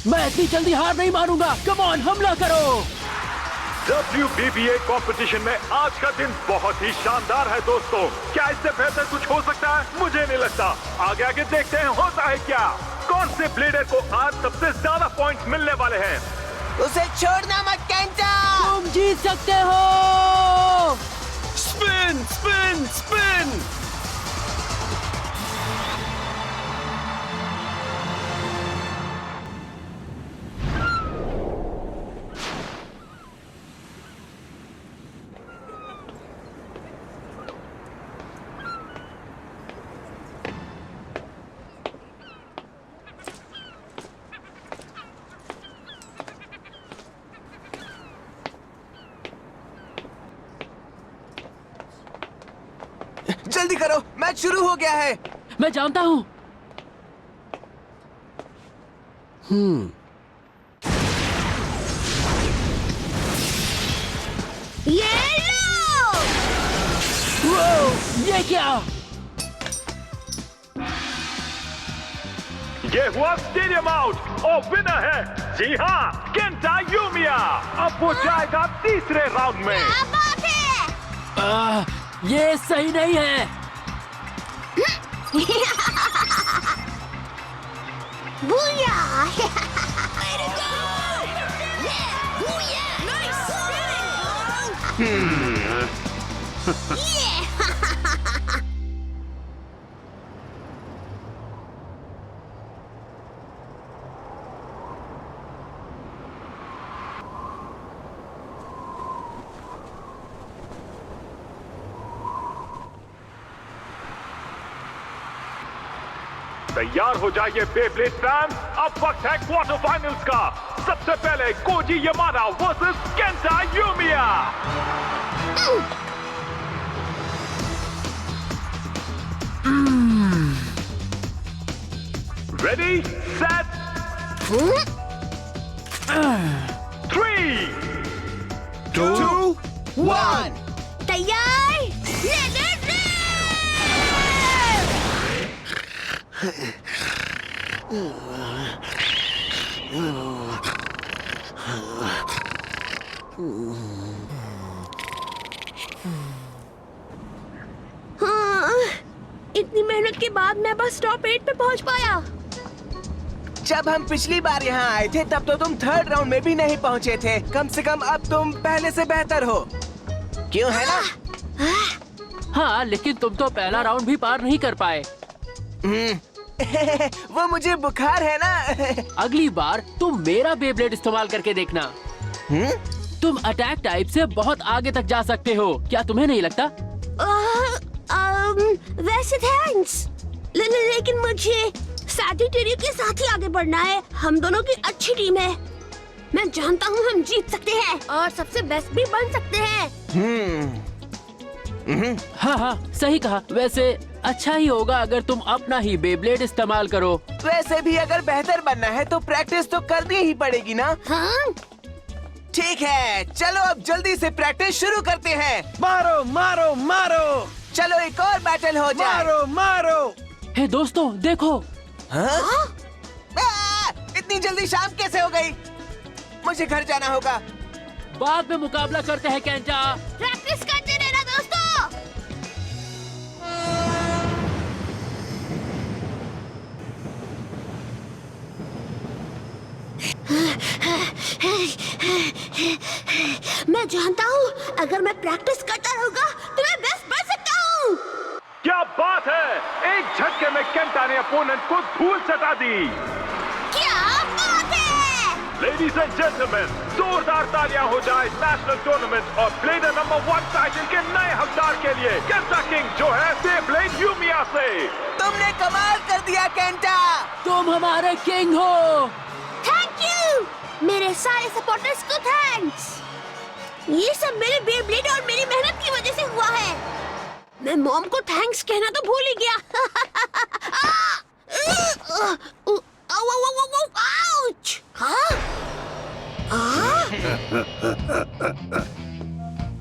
मैं इतनी जल्दी हार नहीं मानूंगा। कम ऑन, हमला करो। WBBA कंपटीशन में आज का दिन बहुत ही शानदार है दोस्तों। क्या इससे बेहतर कुछ हो सकता है? मुझे नहीं लगता। आगे आगे देखते हैं होता है क्या। कौन से ब्लेडर को आज सबसे ज्यादा पॉइंट्स मिलने वाले हैं? उसे छोड़ना मत केंटा। तुम जीत सकते हो। Spin spin spin. जल्दी करो, मैच शुरू हो गया है। मैं जानता हूँ। ये लो! ये क्या? ये हुआ स्टेडियम आउट और विनर है, जी हाँ, केंटा यूमिया। अब वो जाएगा तीसरे राउंड में। क्या बात है? ये सही नहीं है। बूया! तैयार हो जाइए बेब्लेड फैंस, अब वक्त है क्वार्टर फाइनल्स का। सबसे पहले Koji Yamada versus Kenta Yumiya. Ready set 3 2 1 तैयार? ले! हाँ, इतनी मेहनत के बाद मैं बस टॉप 8 पे पहुंच पाया। जब हम पिछली बार यहाँ आए थे तब तो तुम थर्ड राउंड में भी नहीं पहुँचे थे। कम से कम अब तुम पहले से बेहतर हो, क्यों है ना? हाँ, लेकिन तुम तो पहला राउंड भी पार नहीं कर पाए। वो मुझे बुखार है ना। अगली बार तुम मेरा बेब्लेड इस्तेमाल करके देखना। तुम अटैक टाइप से बहुत आगे तक जा सकते हो, क्या तुम्हें नहीं लगता? वैसे थैंक्स, लेकिन मुझे सैजिटेरियो के साथ ही आगे बढ़ना है। हम दोनों की अच्छी टीम है। मैं जानता हूँ हम जीत सकते हैं और सबसे बेस्ट भी बन सकते हैं। हाँ, सही कहा। वैसे अच्छा ही होगा अगर तुम अपना ही बेब्लेड इस्तेमाल करो। वैसे भी अगर बेहतर बनना है तो प्रैक्टिस तो करनी ही पड़ेगी ना। हाँ? ठीक है, चलो अब जल्दी से प्रैक्टिस शुरू करते हैं। मारो मारो मारो। चलो एक और बैटल हो जाए। मारो मारो। हे दोस्तों, देखो। हाँ? इतनी जल्दी शाम कैसे हो गई? मुझे घर जाना होगा। बाद में मुकाबला करते हैं केंटा। प्रैक्टिस करते रहना दोस्तों। मैं जानता हूँ अगर मैं प्रैक्टिस करता रहूंगा तो मैं बेस्ट बन सकता हूँ। क्या बात है, एक झटके में केंटा ने अपोनेंट को धूल चटा दी। क्या बात है? लेडीज एंड जेंटलमैन, जोरदार तालियां हो जाए नेशनल टूर्नामेंट और ब्लेडर नंबर 1 टाइटल के नए हकदार के लिए, केंटा किंग जो है बेब्लेड यूमिया से। तुमने कमाल कर दिया केंटा। तुम हमारे किंग हो। थैंक यू मेरे सारे सपोर्टर्स को थैंक्स। ये सब मेरे बेब्लेड और मेरी मेहनत की वजह से हुआ है। मैं मॉम को थैंक्स कहना तो भूल ही गया। आउच!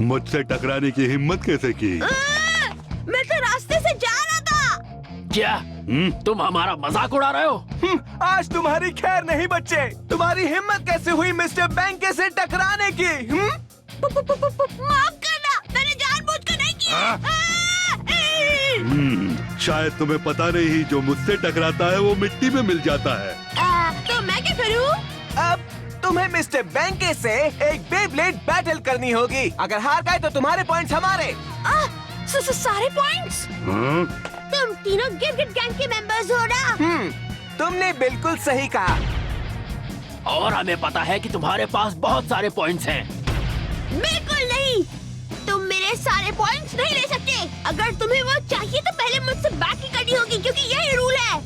मुझसे टकराने की हिम्मत कैसे की? मैं तो रास्ते से जा रहा था। क्या तुम हमारा मजाक उड़ा रहे हो? आज तुम्हारी खैर नहीं बच्चे। तुम्हारी हिम्मत कैसे हुई मिस्टर बैंके से टकराने की? माफ करना, मैंने जानबूझकर नहीं किया। शायद तुम्हें पता नहीं, जो मुझसे टकराता है वो मिट्टी में मिल जाता है। तो मैं क्या करूं? अब तुम्हें मिस्टर बैंके से एक बेब्लेड बैटल करनी होगी। अगर हार गए तो तुम्हारे पॉइंट्स हमारे। सारे पॉइंट्स? तुम तीनों गिरगिट गैंग के मेंबर्स हो ना? तुमने बिल्कुल सही कहा। और हमें पता है कि तुम्हारे पास बहुत सारे पॉइंट्स हैं। बिल्कुल नहीं, तुम मेरे सारे पॉइंट्स नहीं ले सकते। अगर तुम्हें वो चाहिए तो पहले मुझसे बैटल करनी होगी, क्योंकि यही रूल है।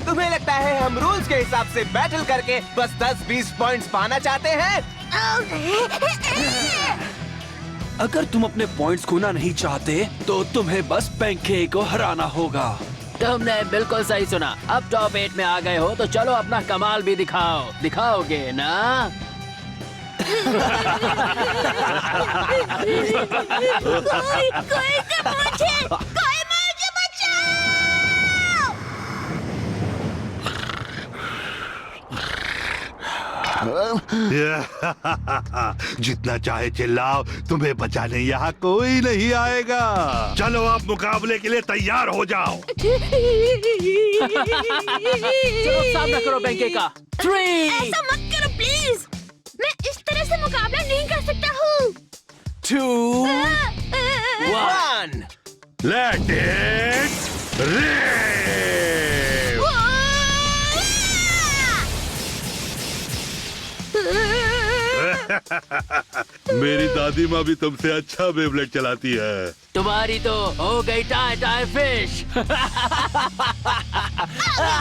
तुम्हें लगता है हम रूल्स के हिसाब से बैटल करके बस 10-20 पॉइंट्स पाना चाहते हैं? अगर तुम अपने पॉइंट्स खोना नहीं चाहते तो तुम्हें बस बैंके को हराना होगा। तुमने बिल्कुल सही सुना। अब टॉप 8 में आ गए हो तो चलो अपना कमाल भी दिखाओ। दिखाओगे ना? कोई मुझे बचाओ! जितना चाहे चिल्लाओ, तुम्हें बचाने यहाँ कोई नहीं आएगा। चलो आप मुकाबले के लिए तैयार हो जाओ। चलो सामना करो बैंके का। 3 ऐसा मत करो प्लीज, मैं इस तरह से मुकाबला नहीं कर सकता हूँ। 2 1 लेट इट रिप। मेरी दादी माँ भी तुमसे अच्छा बेब्लेड चलाती है। तुम्हारी तो हो गई टाई टाई फिश।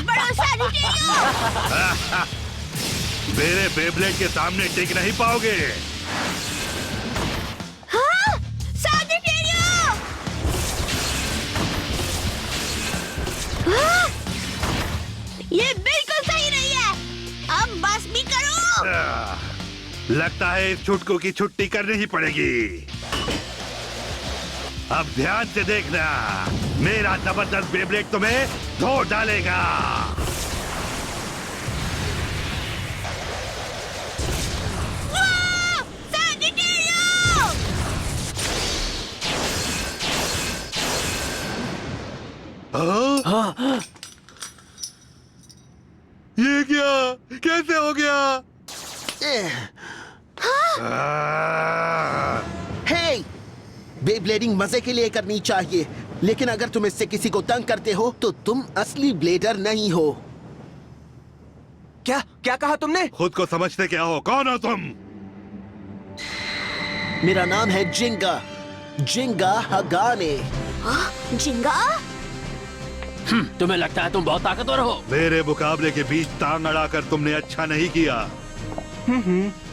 बड़ा सैनिटेरियो! मेरे बेब्लेड के सामने टिक नहीं पाओगे। हाँ? सैनिटेरियो! हाँ? ये बिल्कुल सही नहीं है। अब बस भी करो। लगता है इस छुटकू की छुट्टी करनी ही पड़ेगी। अब ध्यान से देखना, मेरा जबरदस्त बेब्लेड तुम्हें धो डालेगा। हाँ? ये क्या? कैसे हो गया? हे! बेब्लेडिंग मजे के लिए करनी चाहिए, लेकिन अगर तुम इससे किसी को तंग करते हो तो तुम असली ब्लेडर नहीं हो। क्या क्या कहा तुमने? खुद को समझते क्या हो? कौन हो तुम? मेरा नाम है जिंगा, जिंगा हगाने। जिंगा? तुम्हें लगता है तुम बहुत ताकतवर हो? मेरे मुकाबले के बीच टांग अड़ाकर तुमने अच्छा नहीं किया।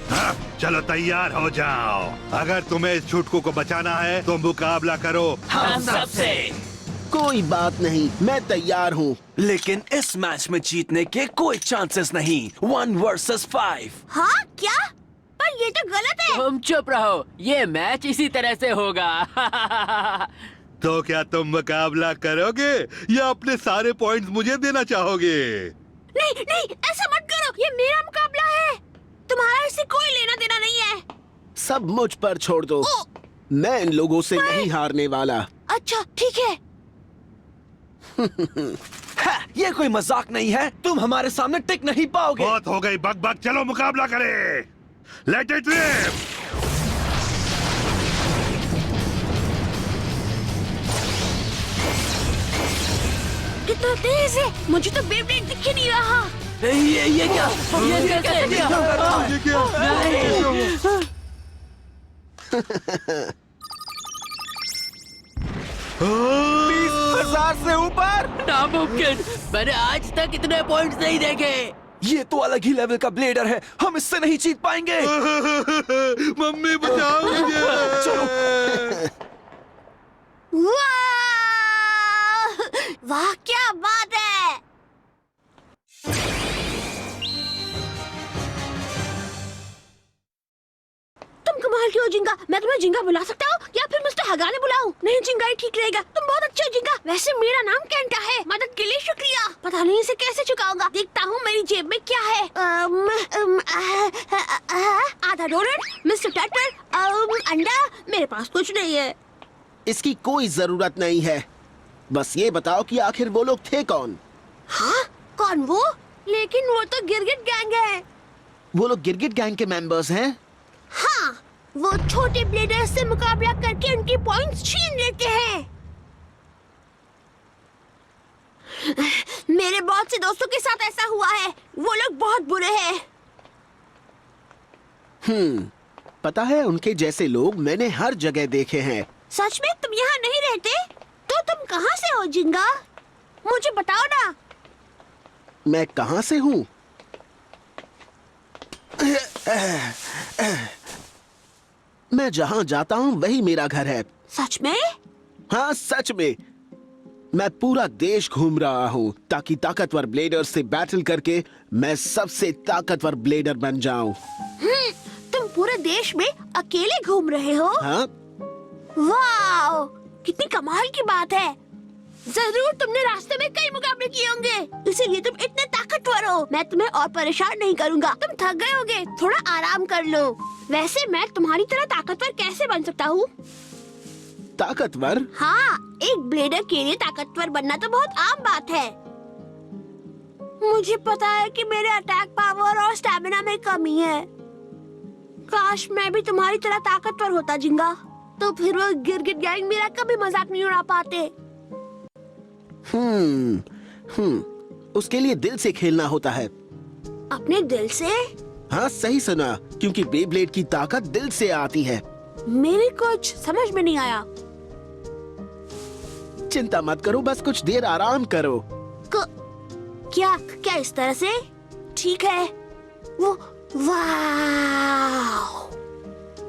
हाँ, चलो तैयार हो जाओ। अगर तुम्हें इस छुटकू को बचाना है तो मुकाबला करो हम सबसे। कोई बात नहीं, मैं तैयार हूँ। लेकिन इस मैच में जीतने के कोई चांसेस नहीं। 1 वर्सेस 5। हाँ क्या? पर ये तो गलत है। तुम चुप रहो, ये मैच इसी तरह से होगा। तो क्या तुम मुकाबला करोगे या अपने सारे पॉइंट्स मुझे देना चाहोगे? नहीं नहीं, ऐसा मत करो, ये मेरा मुकाबला है। तुम्हारा इससे कोई लेना देना नहीं है। सब मुझ पर छोड़ दो, मैं इन लोगों से नहीं हारने वाला। अच्छा ठीक है। ये कोई मजाक नहीं है, तुम हमारे सामने टिक नहीं पाओगे। बहुत हो गई बक बक, चलो मुकाबला करें। Let it rip. कितना तेज है, मुझे तो बेब्लेड दिख ही नहीं रहा। ये क्या? ये कैसे किया? ये क्या? नहीं। 20,000 से ऊपर? नामुमकिन, मैंने आज तक इतने पॉइंट्स नहीं देखे। ये तो अलग ही लेवल का ब्लेडर है, हम इससे नहीं जीत पाएंगे। मम्मी बचाओ मुझे। वाह क्या बात है। तुम कमाल की हो जिंगा। मैं तुम्हें जिंगा बुला सकता हूँ या फिर मिस्टर हगाने बुलाऊं? नहीं जिंगा, ही ठीक रहेगा। तुम बहुत अच्छे हो जिंगा। वैसे मेरा नाम केंटा है। मदद के लिए शुक्रिया। पता नहीं इसे कैसे चुकाऊंगा। देखता हूँ मेरी जेब में क्या है। आधा डोनट, मिस्टर टटर, अंडा। मेरे पास कुछ नहीं है। इसकी कोई जरूरत नहीं है। बस ये बताओ कि आखिर वो लोग थे कौन? हाँ, कौन वो? लेकिन वो तो गिरगिट गैंग है। वो लोग गिरगिट गैंग के मेंबर्स हैं? हाँ, वो छोटे ब्लेडर्स से मुकाबला करके उनकी पॉइंट्स छीन लेते हैं। मेरे बहुत से दोस्तों के साथ ऐसा हुआ है। वो लोग बहुत बुरे हैं। पता है, उनके जैसे लोग मैंने हर जगह देखे हैं। सच में? तुम यहाँ नहीं रहते? तो तुम कहाँ से हो जिंगा? मुझे बताओ ना। मैं कहाँ से हूँ? मैं जहाँ जाता हूँ वही मेरा घर है। सच में? हाँ, सच में। मैं पूरा देश घूम रहा हूँ ताकि ताकतवर ब्लेडर से बैटल करके मैं सबसे ताकतवर ब्लेडर बन जाऊँ। तुम पूरे देश में अकेले घूम रहे हो? हाँ? वाह, कितनी कमाल की बात है। जरूर तुमने रास्ते में कई मुकाबले किए होंगे, इसीलिए तुम इतने ताकतवर हो। मैं तुम्हें और परेशान नहीं करूँगा। तुम थक गए होगे, थोड़ा आराम कर लो। वैसे मैं तुम्हारी तरह ताकतवर कैसे बन सकता हूँ? ताकतवर? हाँ, एक ब्लेडर के लिए ताकतवर बनना तो बहुत आम बात है। मुझे पता है कि मेरे अटैक पावर और स्टैमिना में कमी है। काश मैं भी तुम्हारी तरह ताकतवर होता जिंगा, तो फिर वो गिरगिट गैंग मेरा कभी मजाक नहीं उड़ा पाते। उसके लिए दिल से खेलना होता है। अपने दिल से? हाँ, सही सुना, क्योंकि बेब्लेड की ताकत दिल से आती है। मेरी कुछ समझ में नहीं आया। चिंता मत करो, बस कुछ देर आराम करो। क्या इस तरह से? ठीक है। वो वाह!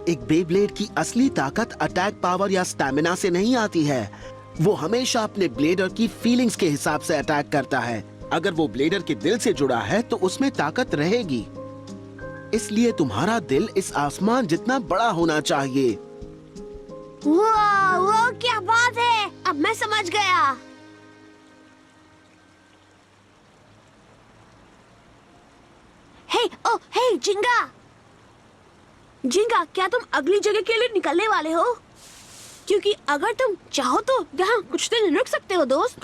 एक बेब्लेड की असली ताकत अटैक पावर या स्टैमिना से नहीं आती है। वो हमेशा अपने ब्लेडर की फीलिंग्स के हिसाब से अटैक करता है। अगर वो ब्लेडर के दिल से जुड़ा है तो उसमें ताकत रहेगी। इसलिए तुम्हारा दिल इस आसमान जितना बड़ा होना चाहिए। वाह, वो क्या बात है। अब मैं समझ गया। हे जिंगा, क्या तुम अगली जगह के लिए निकलने वाले हो? क्योंकि अगर तुम चाहो तो यहाँ कुछ दिन रुक सकते हो दोस्त।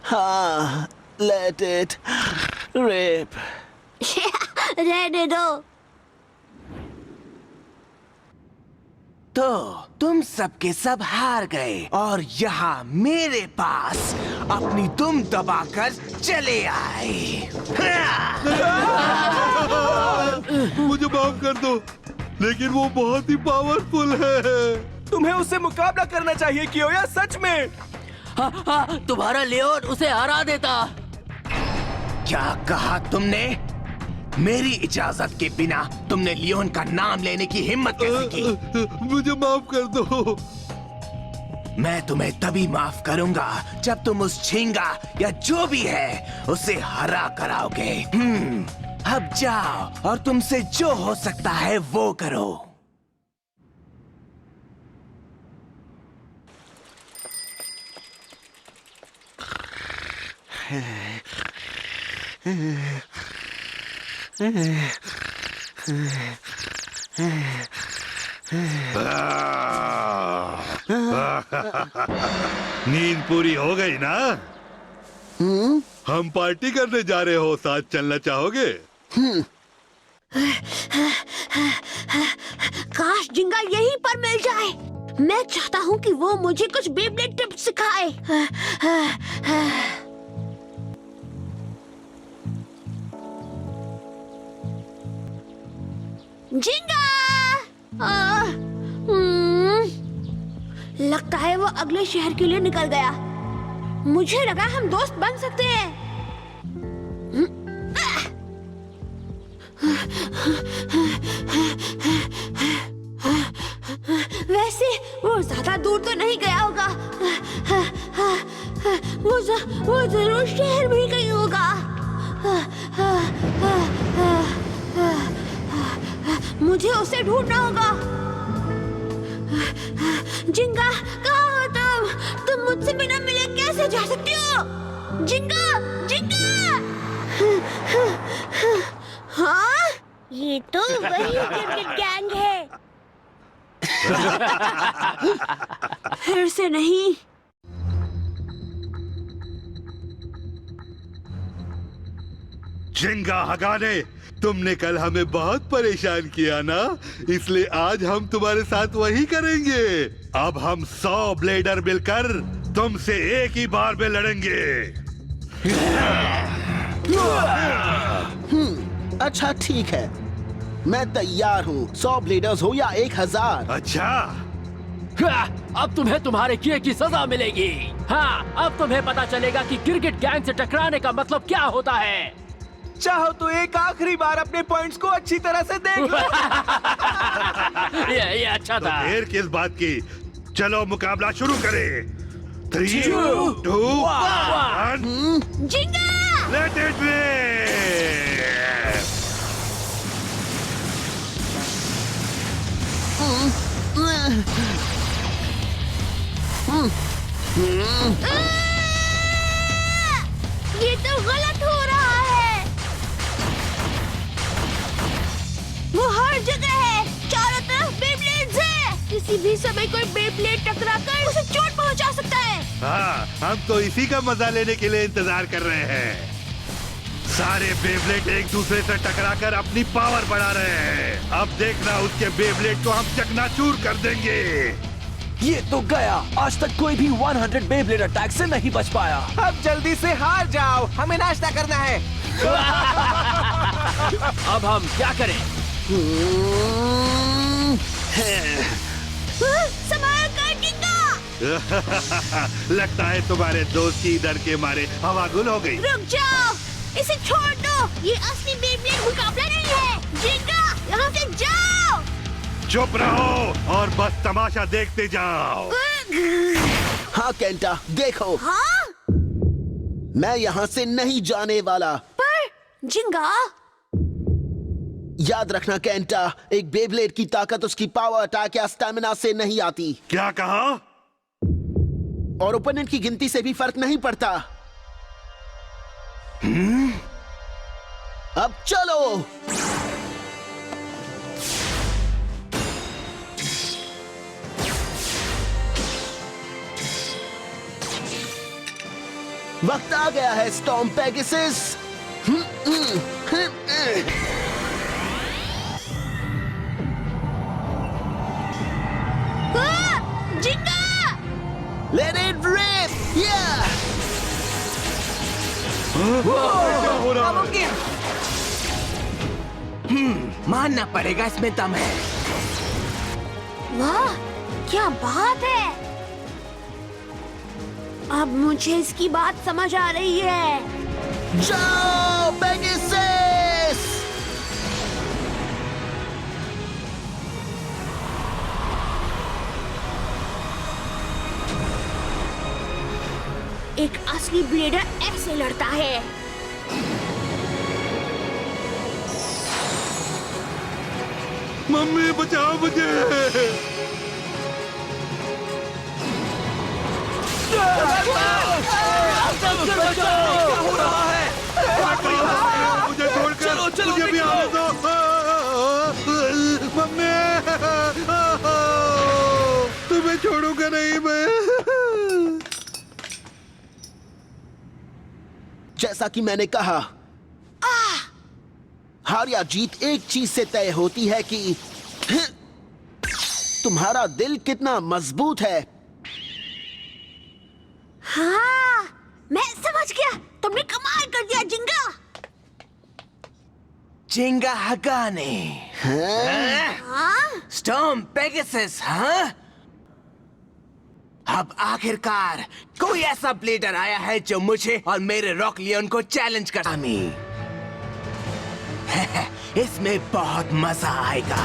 हाँ, let it rip। रहने दो। तो तुम सबके सब हार गए और यहाँ मेरे पास अपनी दुम दबाकर चले आए। मुझे माफ कर दो, लेकिन वो बहुत ही पावरफुल है। तुम्हें उससे मुकाबला करना चाहिए कियोया, सच में। हाँ, तुम्हारा लियोन उसे हरा देता। क्या कहा तुमने? मेरी इजाजत के बिना तुमने लियोन का नाम लेने की हिम्मत कैसे की? मुझे माफ कर दो। मैं तुम्हें तभी माफ करूंगा जब तुम उस झींगा या जो भी है उसे हरा कराओगे। अब जाओ और तुमसे जो हो सकता है वो करो। नींद पूरी हो गई ना? हम पार्टी करने जा रहे हो, साथ चलना चाहोगे? काश जिंगा यहीं पर मिल जाए। मैं चाहता हूँ कि वो मुझे कुछ बेब्लेड टिप्स सिखाए। जिंगा! लगता है वो अगले शहर के लिए निकल गया। मुझे लगा हम दोस्त बन सकते हैं। वैसे वो ज्यादा दूर तो नहीं गया होगा। वो जरूर शहर में ही कहीं होगा। मुझे उसे ढूंढना होगा। जिंगा, कहाँ हो तुम? तुम मुझसे बिना मिले कैसे जा सकती हो? जिंगा, जिंगा! हाँ? ये तो वही क्रिकेट गैंग है। फिर से नहीं। जिंगा हगाने, तुमने कल हमें बहुत परेशान किया ना, इसलिए आज हम तुम्हारे साथ वही करेंगे। अब हम 100 ब्लेडर मिलकर तुमसे एक ही बार में लड़ेंगे। अच्छा ठीक है, मैं तैयार हूँ। 100 ब्लेडर्स हो या 1000। अच्छा, अब तुम्हें तुम्हारे किए की सजा मिलेगी। हाँ, अब तुम्हें पता चलेगा कि क्रिकेट गैंग से टकराने का मतलब क्या होता है। चाहो तो एक आखिरी बार अपने पॉइंट्स को अच्छी तरह से देख लो। ये अच्छा तो था। देर किस बात की, चलो मुकाबला शुरू करें। 3, 2, 1, जिंगा! Let it play. ये तो गलत हो रहा है। वो हर जगह है, चारों तरफ बेब्लेड्स है। किसी भी समय कोई बेब्लेड टकराकर उसे चोट पहुंचा सकता है। हाँ, हम तो इसी का मजा लेने के लिए इंतजार कर रहे हैं। सारे बेब्लेड एक दूसरे से टकराकर अपनी पावर बढ़ा रहे हैं। अब देखना, उसके बेब्लेड को हम चकनाचूर कर देंगे। ये तो गया। आज तक कोई भी 100 बेब्लेड अटैक से नहीं बच पाया। अब जल्दी से हार जाओ, हमें नाश्ता करना है। अब हम क्या करें? संभाल कर जिंगा! लगता है तुम्हारे दोस्त की डर के मारे हवा गुल हो गई। रुक जाओ, इसे छोड़ दो। ये असली बेब्लेड मुकाबला नहीं है। जिंगा, यहाँ से जाओ। चुप रहो और बस तमाशा देखते जाओ। हाँ केंटा, देखो, हाँ? मैं यहाँ से नहीं जाने वाला। पर जिंगा, याद रखना केंटा, एक बेब्लेड की ताकत उसकी पावर अटैक या स्टैमिना से नहीं आती, क्या कहा? और ओपोनेंट की गिनती से भी फर्क नहीं पड़ता। अब चलो। वक्त आ गया है स्टॉर्म पेगासस। जिंगा! Let it rip! Yeah! क्या हो रहा है? मानना पड़ेगा, इसमें दम है। वाह, क्या बात है। अब मुझे इसकी बात समझ आ रही है। जाओ पेगासस! एक असली ब्लेडर ऐसे लड़ता है। मम्मी बचाओ मुझे। मुझे छोड़कर मुझे भी आने दो। मम्मी, तुम्हें छोड़ूंगा नहीं मैं। जैसा कि मैंने कहा, हार या जीत एक चीज से तय होती है कि तुम्हारा दिल कितना मजबूत है। हाँ, मैं समझ गया। तुमने कमाल कर दिया जिंगा। जिंगा हगाने, हाँ? स्टॉर्म पेगासस, हाँ? अब आखिरकार कोई ऐसा ब्लेडर आया है जो मुझे और मेरे रॉक लियोन को चैलेंज कर। इसमें बहुत मजा आएगा।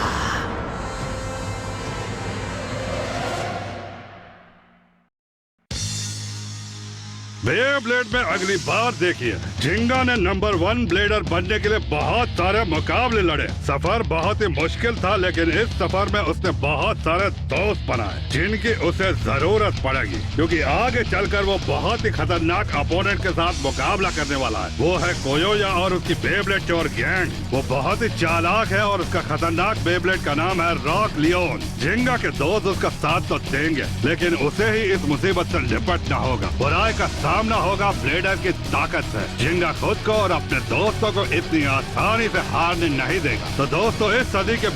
बेब्लेड में अगली बार देखिए, झिंगा ने नंबर 1 ब्लेडर बनने के लिए बहुत सारे मुकाबले लड़े। सफर बहुत ही मुश्किल था, लेकिन इस सफर में उसने बहुत सारे दोस्त बनाए जिनकी उसे जरूरत पड़ेगी, क्योंकि आगे चलकर वो बहुत ही खतरनाक अपोनेंट के साथ मुकाबला करने वाला है। वो है कोयोया और उसकी बेब्लेड चोर गैंग। वो बहुत ही चालाक है और उसका खतरनाक बेब्लेड का नाम है रॉक लियोन। झिंगा के दोस्त उसका साथ तो देंगे, लेकिन उसे ही इस मुसीबत से निपटना होगा। बुराई का सामना होगा ब्लेडर की ताकत से। झिंगा खुद को और अपने दोस्तों को इतनी आसानी से हारने नहीं देगा। तो दोस्तों, इस सदी के